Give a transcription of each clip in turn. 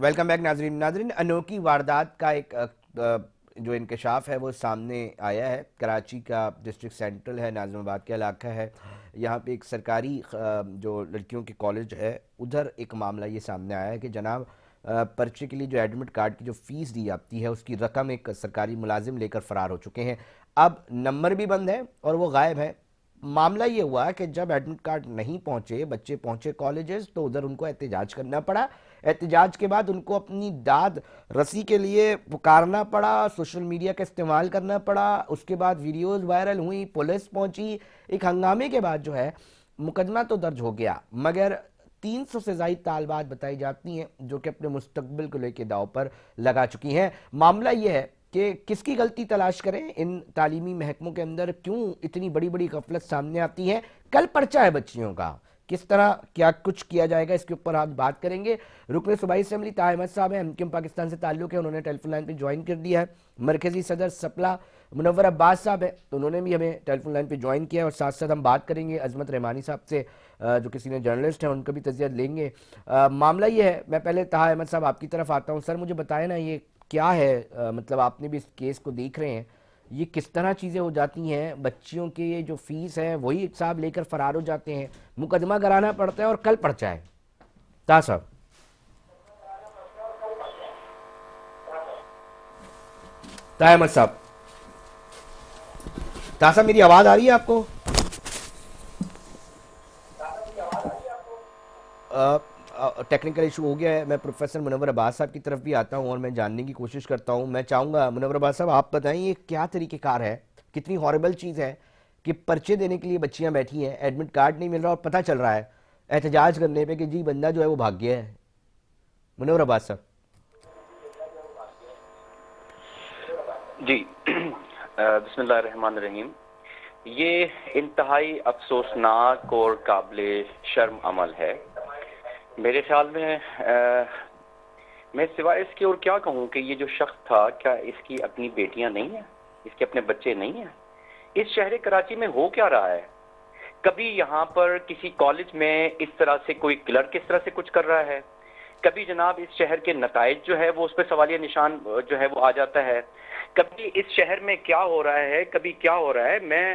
Welcome back ناظرین انوکھی واردات کا ایک جو انکشاف ہے وہ سامنے آیا ہے۔ کراچی کا ڈسٹرکٹ سینٹرل ہے، ناظم آباد کا علاقہ ہے، یہاں پہ ایک سرکاری جو لڑکیوں کے کالج ہے ادھر ایک معاملہ یہ سامنے آیا ہے کہ جناب پرچے کے لیے جو ایڈمٹ کارڈ کی جو فیس دی جاتی ہے اس کی رقم ایک سرکاری ملازم لے کر فرار ہو چکے ہیں۔ اب نمبر بھی بند ہے اور وہ غائب ہے۔ معاملہ یہ ہوا کہ جب ایڈمٹ کارڈ نہیں پہنچے، بچے پہنچے کالجز، تو ادھر ان کو احتجاج کرنا پڑا۔ احتجاج کے بعد ان کو اپنی داد رسی کے لیے پکارنا پڑا، سوشل میڈیا کا استعمال کرنا پڑا، اس کے بعد ویڈیوز وائرل ہوئیں، پولیس پہنچی، ایک ہنگامے کے بعد جو ہے مقدمہ تو درج ہو گیا، مگر 300 سے زائد طالبات بتائی جاتی ہیں جو کہ اپنے مستقبل کو لے کے داؤ پر لگا چکی ہیں۔ معاملہ یہ ہے کہ کس کی غلطی تلاش کریں، ان تعلیمی محکموں کے اندر کیوں اتنی بڑی بڑی غفلت سامنے آتی ہے، کل پرچہ ہے بچیوں کا، کس طرح کیا کچھ کیا جائے گا، اس کے اوپر آج بات کریں گے۔ رکن صوبائی اسمبلی طاہر احمد صاحب ہیں، MKM پاکستان سے تعلق ہے، انہوں نے ٹیلی فون لائن پہ جوائن کر دیا ہے۔ مرکزی صدر سپلا منور عباس صاحب ہیں، انہوں نے بھی ہمیں ٹیلی فون لائن پہ جوائن کیا ہے، اور ساتھ ساتھ ہم بات کریں گے عظمت رحمانی صاحب سے جو کہ سینئر جرنلسٹ ہیں، ان کا بھی تجزیہ لیں گے۔ معاملہ یہ ہے، میں پہلے طاہر احمد صاحب آپ کی طرف آتا ہوں۔ سر مجھے بتائیں نا، یہ کیا ہے، مطلب آپ نے بھی اس کیس کو دیکھ رہے ہیں، یہ کس طرح چیزیں ہو جاتی ہیں، بچیوں کے یہ جو فیس ہے وہی ایک صاحب لے کر فرار ہو جاتے ہیں، مقدمہ کرانا پڑتا ہے اور کل پرچہ ہے۔ طاہر صاحب، طاہر احمد صاحب، طاہر صاحب میری آواز آ رہی ہے آپ کو؟ ٹیکنیکل ایشو ہو گیا ہے۔ میں پروفیسر منور عباس صاحب کی طرف بھی آتا ہوں اور میں جاننے کی کوشش کرتا ہوں۔ میں چاہوں گا منور عباس صاحب آپ بتائیں یہ کیا طریقہ کار ہے، کتنی ہاربل چیز ہے کہ پرچے دینے کے لیے بچیاں بیٹھی ہیں، ایڈمٹ کارڈ نہیں مل رہا اور پتہ چل رہا ہے احتجاج کرنے پہ کہ جی بندہ جو ہے وہ بھاگ گیا ہے۔ منور عباس صاحب۔ جی بسم اللہ الرحمن الرحیم۔ یہ انتہائی افسوسناک اور قابل شرم عمل ہے میرے خیال میں۔ میں سوائے اس کے اور کیا کہوں کہ یہ جو شخص تھا، کیا اس کی اپنی بیٹیاں نہیں ہیں، اس کے اپنے بچے نہیں ہیں؟ اس شہر کراچی میں ہو کیا رہا ہے؟ کبھی یہاں پر کسی کالج میں اس طرح سے کوئی کلرک اس طرح سے کچھ کر رہا ہے، کبھی جناب اس شہر کے نتائج جو ہے وہ اس پہ سوالیہ نشان جو ہے وہ آ جاتا ہے، کبھی اس شہر میں کیا ہو رہا ہے، کبھی کیا ہو رہا ہے۔ میں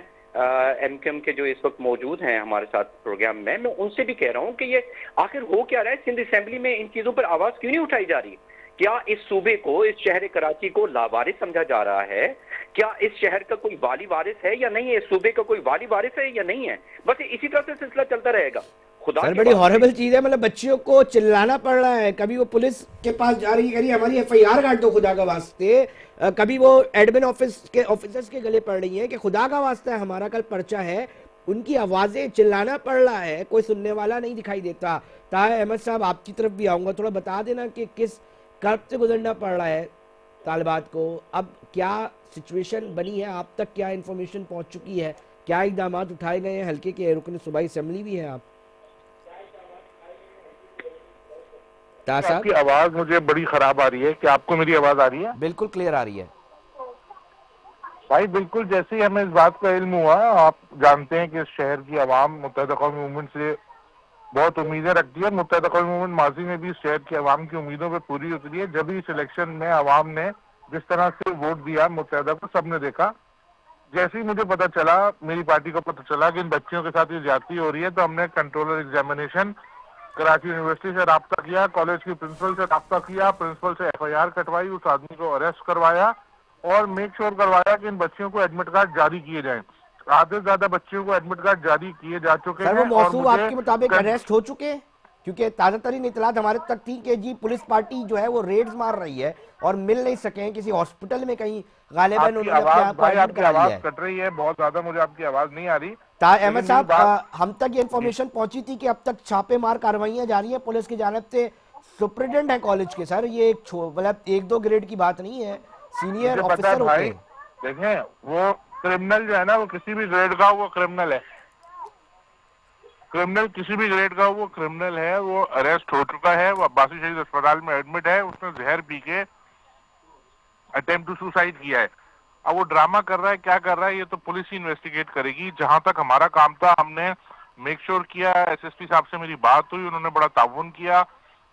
MKM کے جو اس وقت موجود ہیں ہمارے ساتھ پروگرام میں ان سے بھی کہہ رہا ہوں کہ یہ آخر ہو کیا رہا ہے؟ سندھ اسمبلی میں ان چیزوں پر آواز کیوں نہیں اٹھائی جا رہی؟ کیا اس صوبے کو، اس شہر کراچی کو لاوارث سمجھا جا رہا ہے؟ کیا اس شہر کا کوئی والی وارث ہے یا نہیں ہے؟ اس صوبے کا کوئی والی وارث ہے یا نہیں ہے؟ بس اسی طرح سے سلسلہ چلتا رہے گا۔ خدا سر کے بڑی واسطے ہاربل چیز ہے، مطلب بچیوں کو چلانا پڑ رہا ہے، کبھی وہ پولیس کے پاس جا رہی ہے کہ نہیں ہماری FIR کاٹ دو خدا کا واسطے، کبھی وہ ایڈمن آفس کے آفیسرز کے گلے پڑ رہی ہیں کہ خدا کا واسطہ ہے ہمارا کل پرچہ ہے، ان کی آوازیں چلانا پڑ رہا ہے، کوئی سننے والا نہیں دکھائی دیتا۔ طاہر احمد صاحب آپ کی طرف بھی آؤں گا، تھوڑا بتا دینا کہ کس کرب سے گزرنا پڑ رہا ہے طالبات کو، اب کیا سچویشن بنی ہے، آپ تک کیا انفارمیشن پہنچ چکی ہے، کیا اقدامات اٹھائے گئے ہیں؟ حلقے کے رکن صوبائی اسمبلی بھی ہیں آپ۔ طاہر آپ صاحب کی آواز مجھے بڑی خراب آ رہی ہے، کیا آپ کو میری آواز آ رہی ہے؟ بالکل کلیئر آ رہی ہے۔ بھائی بالکل، جیسے ہی ہمیں اس بات کا علم ہوا، آپ جانتے ہیں کہ اس شہر کی عوام متحدہ قومی موومنٹ سے بہت امیدیں رکھتی ہے۔ متحدہ قومی موومنٹ ماضی میں بھی اس شہر کی عوام کی امیدوں پہ پوری اتری ہے۔ جب اس الیکشن میں عوام نے جس طرح سے ووٹ دیا متحدہ کو، سب نے دیکھا۔ جیسے ہی مجھے پتا چلا، میری پارٹی کو پتا چلا کہ ان بچیوں کے ساتھ یہ زیادتی ہو رہی ہے، تو ہم نے کنٹرولر ایگزامینیشن کراچی یونیورسٹی سے رابطہ کیا، کالج کی پرنسپل سے رابطہ کیا، پرنسپل سے FIR کٹوائی، اس آدمی کو اریسٹ کروایا اور میک شور کروایا کہ ان بچیوں کو ایڈمٹ کارڈ جاری کیے جائیں۔ آدھے سے زیادہ بچیوں کو ایڈمٹ کارڈ جاری کیے جا چکے سر وہ ہیں اور موصوب آپ مجھے کے مطابق اریسٹ ہو چکے ہیں؟ کیونکہ تازہ ترین اطلاعات ہمارے تک تھی کہ جی پولیس پارٹی جو ہے وہ ریڈز مار رہی ہے اور مل نہیں سکے ہیں، کسی ہاسپٹل میں کہیں غالباً آپ کی انہوں نے اپنے آواز، آپ کو بھائی ایڈمٹ آپ کی کرا آواز لیا ہے۔ کٹ رہی ہے بہت زیادہ، مجھے آپ کی آواز نہیں آ رہی، طاہر احمد لیکن میری صاحب، بات ہم تک یہ جی انفارمیشن پہنچی تھی کہ اب تک چھاپے مار کارروائیاں جاری ہیں پولیس کی جانب سے، سپرنٹنڈنٹ ہیں کالج کے، سر یہ مطلب ایک دو گریڈ کی بات نہیں ہے، سینئر مجھے پتا ہے آفیسر ہوتے بھائی، ہیں۔ دیکھیں وہ کرمنل جو ہے نا، وہ کسی بھی گریڈ کا وہ کرمنل ہے، کرمنل کسی بھی گریڈ کا وہ کرمنل ہے، وہ اریسٹ ہو چکا ہے، وہ عباسی شہید اسپتال میں ایڈمٹ ہے، اس نے زہر پی کے اٹیمپٹ ٹو سوسائڈ کیا ہے۔ اب وہ ڈرامہ کر رہا ہے، کیا کر رہا ہے، یہ تو پولیس ہی انویسٹیگیٹ کرے گی۔ جہاں تک ہمارا کام تھا، ہم نے میک شور کیا، SSP صاحب سے میری بات ہوئی، انہوں نے بڑا تعاون کیا،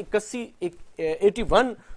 81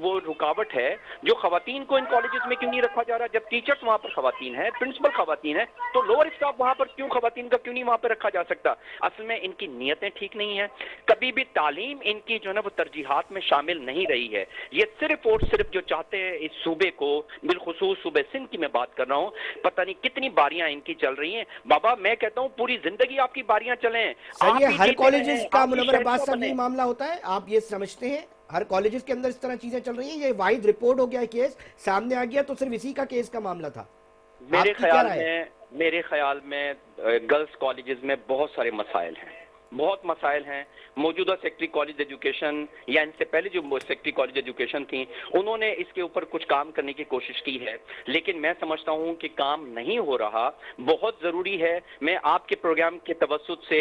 وہ رکاوٹ ہے جو خواتین کو ان کالجز میں کیوں نہیں رکھا جا رہا؟ جب ٹیچرز وہاں پر خواتین ہیں، پرنسپل خواتین ہیں، تو لوور اسٹاف وہاں پر کیوں خواتین کا کیوں نہیں وہاں پہ رکھا جا سکتا؟ اصل میں ان کی نیتیں ٹھیک نہیں ہیں، کبھی بھی تعلیم ان کی جو ہے نا وہ ترجیحات میں شامل نہیں رہی ہے. یہ صرف اور صرف جو چاہتے ہیں اس صوبے کو، بالخصوص صوبے سندھ کی میں بات کر رہا ہوں، پتہ نہیں کتنی باریاں ان کی چل رہی ہیں. بابا میں کہتا ہوں پوری زندگی آپ کی باریاں چلیں، سر آپ یہ بھی ہر جیتے کالجز رہیں، کا آپ بھی منور عباس شہنشاہ صاحب بنیں. یہی معاملہ ہوتا ہے؟ آپ یہ سمجھتے ہیں ہر کالجز کے اندر اس طرح چیزیں چل رہی ہیں؟ یہ واحد رپورٹ ہو گیا ہے، کیس سامنے آ گیا تو صرف اسی کا کیس کا معاملہ تھا؟ آپ کی کیا رائے ہے؟ میرے خیال میں گرلز کالجز میں بہت سارے مسائل ہیں، بہت مسائل ہیں. موجودہ سیکٹری کالج ایجوکیشن یا ان سے پہلے جو سیکٹری کالج ایجوکیشن تھیں، انہوں نے اس کے اوپر کچھ کام کرنے کی کوشش کی ہے، لیکن میں سمجھتا ہوں کہ کام نہیں ہو رہا. بہت ضروری ہے. میں آپ کے پروگرام کے توسط سے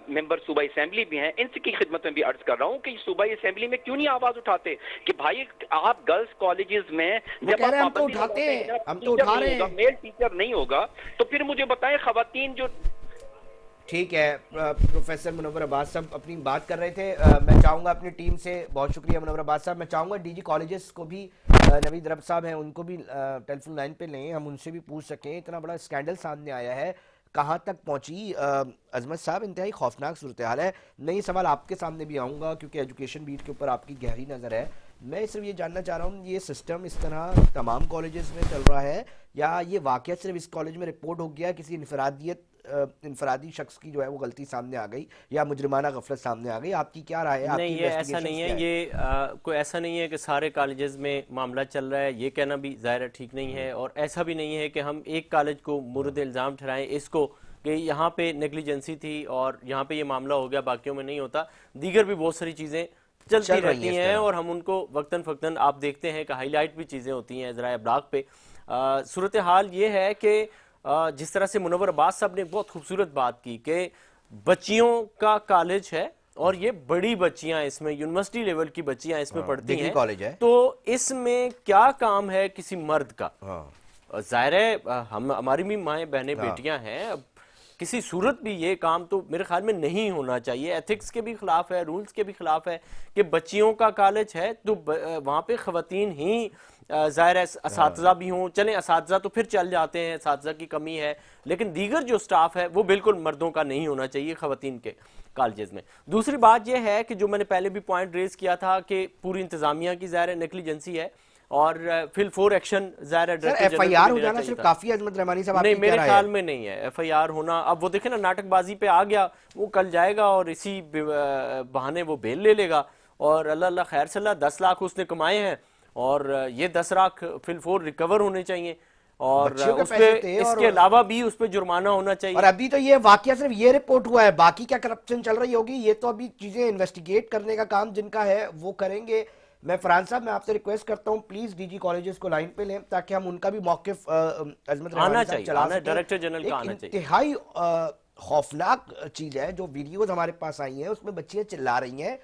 ممبر صوبائی اسمبلی بھی ہیں، ان سے کی خدمت میں بھی عرض کر رہا ہوں کہ صوبائی اسمبلی میں کیوں نہیں آواز اٹھاتے کہ بھائی آپ گرلز کالجز میں وہ کہہ جب رہے ہیں آپ ہم تو پابندی اٹھاتے لگاتے ہیں، ہیں ہم تو ٹیچر اٹھا نہیں رہے ہوگا، ہیں. میل ٹیچر نہیں ہوگا، تو پھر مجھے بتائیں خواتین جو. ٹھیک ہے، پروفیسر منور عباس صاحب اپنی بات کر رہے تھے. میں چاہوں گا اپنی ٹیم سے، بہت شکریہ منور عباس صاحب، میں چاہوں گا ڈی جی کالجز کو بھی، نوید رب صاحب ہیں ان کو بھی ٹیلی فون لائن پہ لیں، ہم ان سے بھی پوچھ سکیں. اتنا بڑا اسکینڈل سامنے آیا ہے، کہاں تک پہنچی عظمت صاحب؟ انتہائی خوفناک صورتحال ہے. نئی سوال آپ کے سامنے بھی آؤں گا کیونکہ ایجوکیشن بیٹ کے اوپر آپ کی گہری نظر ہے. میں صرف یہ جاننا چاہ رہا ہوں، یہ سسٹم اس طرح تمام کالجز میں چل رہا ہے یا یہ واقعہ صرف اس کالج میں رپورٹ ہو گیا، کسی انفرادی شخص کی جو ہے وہ غلطی سامنے آ گئی یا مجرمانہ غفلت سامنے آ گئی؟ آپ کی کیا رائے ہے؟ آپ نہیں، کی یہ ایسا انویسٹیگیشن نہیں ہے. کیا ہے؟ یہ کوئی ایسا نہیں ہے کہ سارے کالجز میں معاملہ چل رہا ہے، یہ کہنا بھی ظاہر ٹھیک نہیں ہے. اور ایسا بھی نہیں ہے کہ ہم ایک کالج کو مورد الزام ٹھہرائیں اس کو کہ یہاں پہ نیگلیجنسی تھی اور یہاں پہ یہ معاملہ ہو گیا، باقیوں میں نہیں ہوتا. دیگر بھی بہت ساری چیزیں چلتی چل رہی ہیں رہتی اس ہیں طرح. اور ہم ان کو وقتاً فوقتاً آپ دیکھتے ہیں کہ ہائی لائٹ بھی چیزیں ہوتی ہیں ذرائع ابلاغ پہ. صورتحال یہ ہے کہ جس طرح سے منور عباس صاحب نے بہت خوبصورت بات کی کہ بچیوں کا کالج ہے اور یہ بڑی بچیاں اس میں یونیورسٹی لیول کی بچیاں اس میں پڑھتی ڈگری ہیں، کالج ہے. تو اس میں کیا کام ہے کسی مرد کا؟ ہاں ظاہر ہے ہماری بھی مائیں بہنیں بیٹیاں ہیں، اب کسی صورت بھی یہ کام تو میرے خیال میں نہیں ہونا چاہیے. ایتھکس کے بھی خلاف ہے، رولز کے بھی خلاف ہے کہ بچیوں کا کالج ہے تو وہاں پہ خواتین ہی ظاہر ہے اساتذہ بھی ہوں. چلیں اساتذہ تو پھر چل جاتے ہیں، اساتذہ کی کمی ہے، لیکن دیگر جو سٹاف ہے وہ بالکل مردوں کا نہیں ہونا چاہیے خواتین کے کالجز میں. دوسری بات یہ ہے کہ جو میں نے پہلے بھی پوائنٹ ریز کیا تھا کہ پوری انتظامیہ کی ظاہر نیگلیجنسی ہے اور فل فور ایکشن ظاہر ہے سر ڈائریکٹر ایف جنرل آئی کو آر بھی ہو لینا جانا چاہیے صرف تھا. کافی ہے؟ عظمت رحمانی صاحب آپ نہیں، کی کیا میرے رائے خیال ہے؟ میں نہیں ہے ایف آئی آر ہونا. اب وہ دیکھیں نا ناٹک بازی پہ آ گیا، وہ کل جائے گا اور اسی بہانے وہ بیل لے لے گا اور اللہ اللہ خیر صلی اللہ 10 لاکھ اس نے کمائے ہیں اور یہ 10 لاکھ فل فور ریکور ہونے چاہیے اور بچیوں کے اس پیسے پہ تھے اس اور کے علاوہ بھی اس پہ جرمانہ ہونا چاہیے. اور ابھی تو یہ واقعہ صرف یہ رپورٹ ہوا ہے، باقی کیا کرپشن چل رہی ہوگی یہ تو ابھی چیزیں انویسٹیگیٹ کرنے کا کام جن کا ہے وہ کریں گے. میں فرحان صاحب، میں آپ سے ریکویسٹ کرتا ہوں پلیز ڈی جی کالجز کو لائن پہ لیں تاکہ ہم ان کا بھی موقف عظمت آنا رحمانی صاحب چاہیے، چلا آنا سکیں. ڈائریکٹر جنرل کا ایک آنا چاہیے. انتہائی خوفناک چیز ہے جو ویڈیوز ہمارے پاس آئی ہیں، اس میں بچیاں چلا رہی ہیں،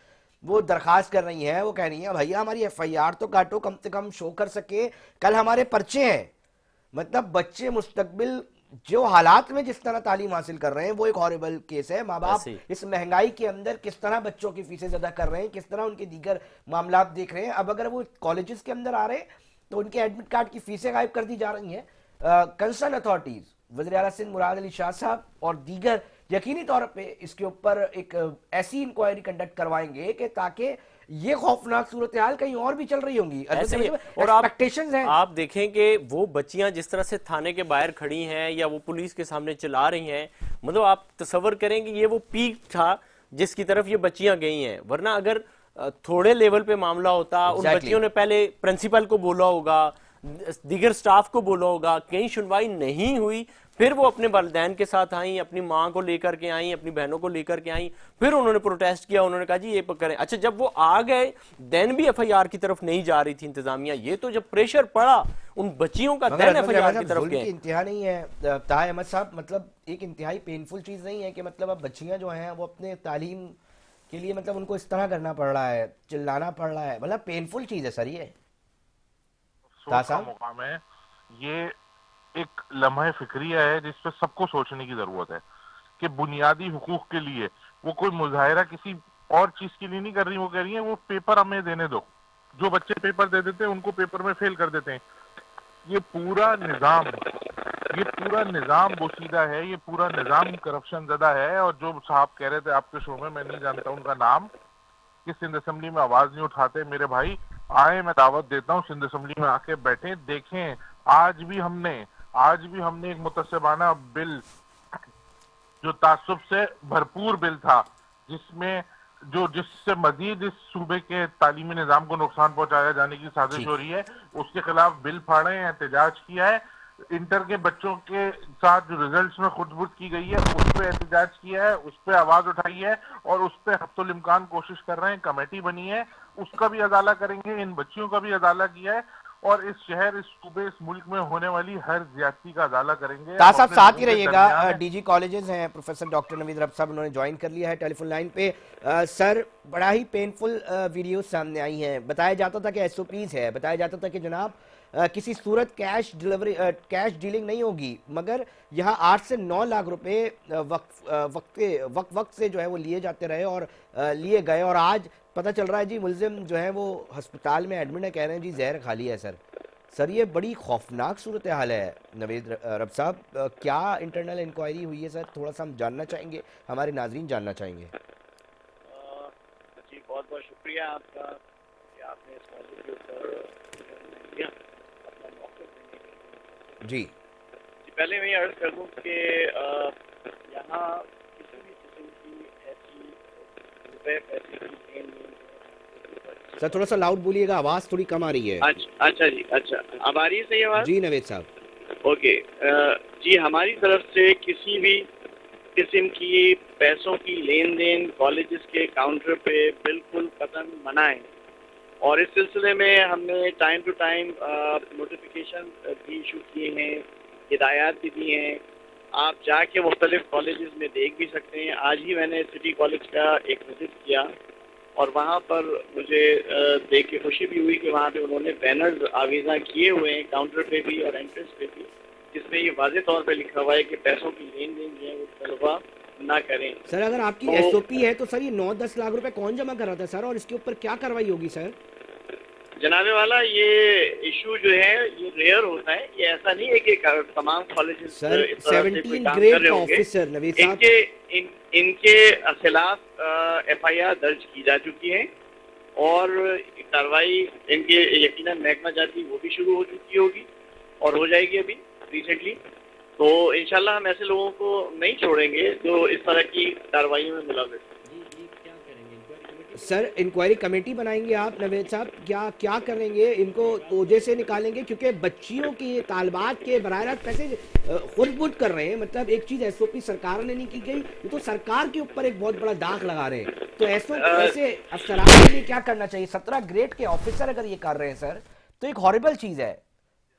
وہ درخواست کر رہی ہیں، وہ کہہ رہی ہیں بھیا ہماری ایف آئی آر تو کاٹو، کم سے کم شو کر سکے، کل ہمارے پرچے ہیں. مطلب بچے مستقبل جو حالات میں جس طرح تعلیم حاصل کر رہے ہیں وہ ایک ہاربل کیس ہے. ماں باپ ایسے ہی اس مہنگائی کے اندر کس طرح بچوں کی فیسیں ادا کر رہے ہیں، کس طرح ان کے دیگر معاملات دیکھ رہے ہیں. اب اگر وہ کالجز کے اندر آ رہے ہیں تو ان کے ایڈمٹ کارڈ کی فیسیں غائب کر دی جا رہی ہیں. کنسرن اتھارٹیز وزیر اعلیٰ سندھ مراد علی شاہ صاحب اور دیگر یقینی طور پہ اس کے اوپر ایک ایسی انکوائری کنڈکٹ کروائیں گے کہ تاکہ یہ خوفناک صورتحال کہیں اور بھی چل رہی ہوں گی. ایسے ہی ہے. اور ایکسپیکٹیشنز ہیں. آپ دیکھیں کہ وہ بچیاں جس طرح سے تھانے کے باہر کھڑی ہیں یا وہ پولیس کے سامنے چلا رہی ہیں، مطلب آپ تصور کریں کہ یہ وہ پیک تھا جس کی طرف یہ بچیاں گئی ہیں. ورنہ اگر تھوڑے لیول پہ معاملہ ہوتا، ان بچیوں نے پہلے پرنسپل کو بولا ہوگا، دیگر سٹاف کو بولا ہوگا، کہیں سنوائی نہیں ہوئی، پھر وہ اپنے والدین کے ساتھ آئیں، اپنی ماں کو لے کر کے آئیں، اپنی بہنوں کو لے کر کے آئیں، پھر انہوں نے پروٹیسٹ کیا، انہوں نے کہا جی یہ کریں. اچھا جب وہ آ گئے دین بھی ایف آئی آر کی طرف نہیں جا رہی تھی انتظامیہ. یہ تو جب پریشر پڑا ان بچیوں کا دین ایف آئی آر کی طرف ظلم گئے. کی انتہا نہیں ہے طاہر احمد صاحب، مطلب ایک انتہائی پینفل چیز نہیں ہے کہ مطلب اب بچیاں جو ہیں وہ اپنے تعلیم کے لیے مطلب ان کو اس طرح کرنا پڑ رہا ہے، چلانا پڑ رہا ہے، مطلب پینفل چیز ہے سر. یہ سوچ کا مقام ہے، یہ ایک لمحہ فکریہ ہے جس پہ سب کو سوچنے کی ضرورت ہے کہ بنیادی حقوق کے لیے وہ کوئی مظاہرہ کسی اور چیز کے لیے نہیں کر رہی، وہ کہہ رہی ہیں وہ پیپر ہمیں دینے دو. جو بچے پیپر دے دیتے ہیں ان کو پیپر میں فیل کر دیتے ہیں. یہ پورا نظام بوسیدہ ہے, یہ پورا نظام کرپشن زدہ ہے. اور جو صاحب کہہ رہے تھے آپ کے شو میں نہیں جانتا ان کا نام, کہ سندھ اسمبلی میں آواز نہیں اٹھاتے, میرے بھائی آئے, میں دعوت دیتا ہوں سندھ اسمبلی میں آ کے بیٹھیں, دیکھیں. آج بھی ہم نے ایک متعصبانہ بل, جو تعصب سے بھرپور بل تھا, جس سے مزید اس صوبے کے تعلیمی نظام کو نقصان پہنچایا جانے کی سازش جی ہو رہی ہے, اس کے خلاف بل پھاڑے ہیں, احتجاج کیا ہے. انٹر کے بچوں کے ساتھ جو ریزلٹس میں خود کی گئی ہے اس پہ احتجاج کیا ہے, اس پہ آواز اٹھائی ہے, اور اس پہ حتی الامکان کوشش کر رہے ہیں. کمیٹی بنی ہے, اس کا بھی ازالہ کریں گے, ان بچیوں کا بھی ازالہ کیا ہے, اور اس شہر, اس صوبے, اس ملک میں ہونے والی ہر زیادتی کا ازالہ کریں گے. طاہر ہم صاحب اپنے ساتھ لوگوں ہی کے رہیے درمیان گا. ہیں. ڈی جی کالجز ہیں پروفیسر ڈاکٹر نوید رب صاحب, انہوں نے جوائن کر لیا ہے ٹیلی فون لائن پہ. سر, بڑا ہی پینفل ویڈیوز سامنے آئی ہیں. بتایا جاتا تھا کہ ایس او پیز ہے, بتایا جاتا تھا کہ جناب کسی صورت کیش ڈیلنگ نہیں ہوگی, مگر یہاں 8 سے 9 لاکھ روپے وقت سے جو ہے وہ لیے جاتے رہے اور لیے گئے, اور آج پتہ چل رہا ہے جی ملزم جو ہے وہ ہسپتال میں ایڈمٹ ہے, کہہ رہے ہیں جی زہر کھا لیا ہے. سر یہ بڑی خوفناک صورتحال ہے. نوید رب صاحب, کیا انٹرنل انکوائری ہوئی ہے سر؟ تھوڑا سا ہم جاننا چاہیں گے, ہمارے ناظرین جاننا چاہیں گے. جی بہت بہت شکریہ آپ کا کہ آپ نے اس موضوع کے اوپر لیا اپنا موقع دینے کے لیے. جی جی پہلے میں یہ عرض کر دوں کہ یہاں کسی بھی قسم کی ایسی روپے پیسے کی لین دین سر تھوڑا سا لاؤڈ بولیے گا, آواز تھوڑی کم آ رہی ہے. اچھا جی, اچھا اب آ رہی ہے صحیح آواز؟ جی نوید صاحب. اوکے. جی ہماری طرف سے کسی بھی قسم کی پیسوں کی لین دین کالجز کے کاؤنٹر پہ بالکل قطعاً منع ہے, اور اس سلسلے میں ہم نے ٹائم ٹو ٹائم نوٹیفیکیشن بھی ایشو کیے ہیں, ہدایات بھی دی ہیں. آپ جا کے مختلف کالجز میں دیکھ بھی سکتے ہیں. آج ہی میں نے سٹی کالج کا ایک وزٹ کیا, اور وہاں پر مجھے دیکھ کے خوشی بھی ہوئی کہ وہاں پہ انہوں نے بینرز آویزاں کیے ہوئے ہیں کاؤنٹر پہ بھی اور انٹرنس پہ بھی, جس میں یہ واضح طور پہ لکھا ہوا ہے کہ پیسوں کی لین دین جو ہے وہ طلبہ نہ کریں. سر اگر آپ کی ایس او پی ہے تو سر یہ 9-10 لاکھ روپے کون جمع کر رہا تھا سر, اور اس کے اوپر کیا کاروائی ہوگی سر؟ جناب والا یہ ایشو جو ہے یہ ریئر ہوتا ہے, یہ ایسا نہیں ہے کہ تمام کالجز سر اس طرح سے 17 کوئی کام کر گریڈ رہے کا ہوں گے. آفیسر نوید صاحب, ان کے خلاف ایف آئی آر درج کی جا چکی ہے, اور کارروائی ان کے یقیناً محکمہ جاتی وہ بھی شروع ہو چکی ہوگی اور ہو جائے گی ابھی ریسنٹلی. تو انشاءاللہ ہم ایسے لوگوں کو نہیں چھوڑیں گے جو اس طرح کی کارروائیوں میں ملوث ہیں. سر انکوائری کمیٹی بنائیں گے آپ نوید صاحب, کیا کریں گے؟ ان کو عہدے سے نکالیں گے کیونکہ بچیوں کی طالبات کے براہ راست پیسے خود بٹ کر رہے ہیں. مطلب ایک چیز ایس او پی سرکار نے نہیں کی گئی, یہ تو سرکار کے اوپر ایک بہت بڑا داغ لگا رہے ہیں. تو ایسے افسران کے لیے کیا کرنا چاہیے؟ 17 گریڈ کے آفیسر اگر یہ کر رہے ہیں سر تو ایک ہاربل چیز ہے.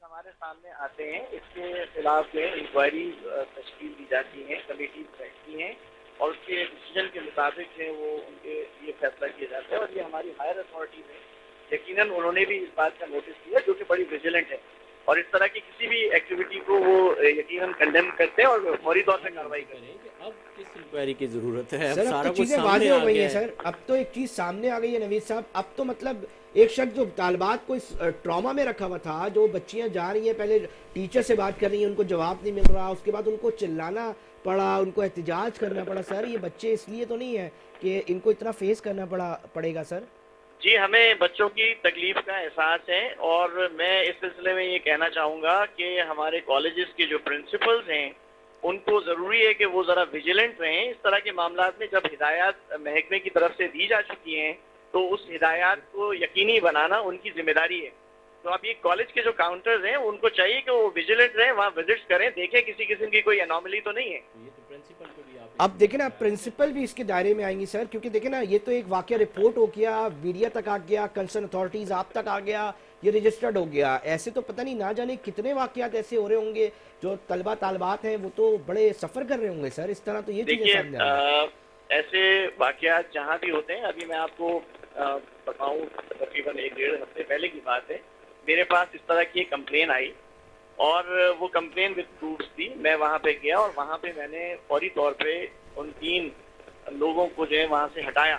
ہمارے سامنے آتے ہیں, اس کے خلاف جو انکوائری تشکیل دی جاتی ہیں, کمیٹی بیٹھتی ہیں, اور اس کے ڈیسیجن کے مطابق جو ہے وہ ان کے یہ فیصلہ کیا جاتا ہے. اور یہ ہماری ہائر اتھارٹیز ہے, یقیناً انہوں نے بھی اس بات کا نوٹس کیا, جو کہ بڑی ویجیلنٹ ہے, اور اس طرح کی کسی بھی ایکٹیویٹی کو وہ یقیناً کنڈیم کرتے ہیں اور فوری طور پہ کارروائی کرتے ہیں. اب کس انکوائری کی ضرورت ہے؟ سر اب تو چیزیں واضح ہو گئی ہیں سر, اب تو ایک چیز سامنے آ گئی ہے نوید صاحب. اب تو مطلب ایک شخص جو طالبات کو اس ٹراما میں رکھا ہوا تھا, جو بچیاں جا رہی ہیں پہلے ٹیچر سے بات کر رہی ہیں, ان کو جواب نہیں مل رہا, اس کے بعد ان کو چلانا پڑا, ان کو احتجاج کرنا پڑا. سر یہ بچے اس لیے تو نہیں ہے کہ ان کو اتنا فیس کرنا پڑے گا سر؟ جی ہمیں بچوں کی تکلیف کا احساس ہے, اور میں اس سلسلے میں یہ کہنا چاہوں گا کہ ہمارے کالجز کے جو پرنسپلز ہیں ان کو ضروری ہے کہ وہ ذرا ویجیلنٹ رہیں. اس طرح کے معاملات میں جب ہدایات محکمے کی طرف سے دی جا چکی ہیں تو اس ہدایات کو یقینی بنانا ان کی ذمہ داری ہے. تو اب یہ کالج کے جو کاؤنٹرز ہیں ان کو چاہیے کہ وہ ویجیلنٹ رہیں, وہاں وزٹس کریں, دیکھیں کسی قسم کی کوئی انوملی تو نہیں ہے. اب دیکھیں نا پرنسپل بھی اس کے دائرے میں آئیں گی سر, کیونکہ دیکھیں نا یہ تو ایک واقعہ رپورٹ ہو گیا, میڈیا تک آ گیا, کنسرن اتھارٹیز آپ تک آ گیا, یہ رجسٹرڈ ہو گیا. ایسے تو پتہ نہیں نہ جانے کتنے واقعات ایسے ہو رہے ہوں گے, جو طالبات ہیں وہ تو بڑے سفر کر رہے ہوں گے سر. اس طرح تو یہ چیزیں سامنے آ رہی ہیں. ایسے واقعات جہاں بھی ہوتے ہیں, ابھی میں آپ کو بتاؤں تقریباً 1-1.5 ہفتے پہلے کی بات ہے, میرے پاس اس طرح کی کمپلین آئی, اور وہ کمپلین وتھ پروفس تھی. میں وہاں پہ گیا اور وہاں پہ میں نے فوری طور پہ ان 3 لوگوں کو جو ہے وہاں سے ہٹایا,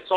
100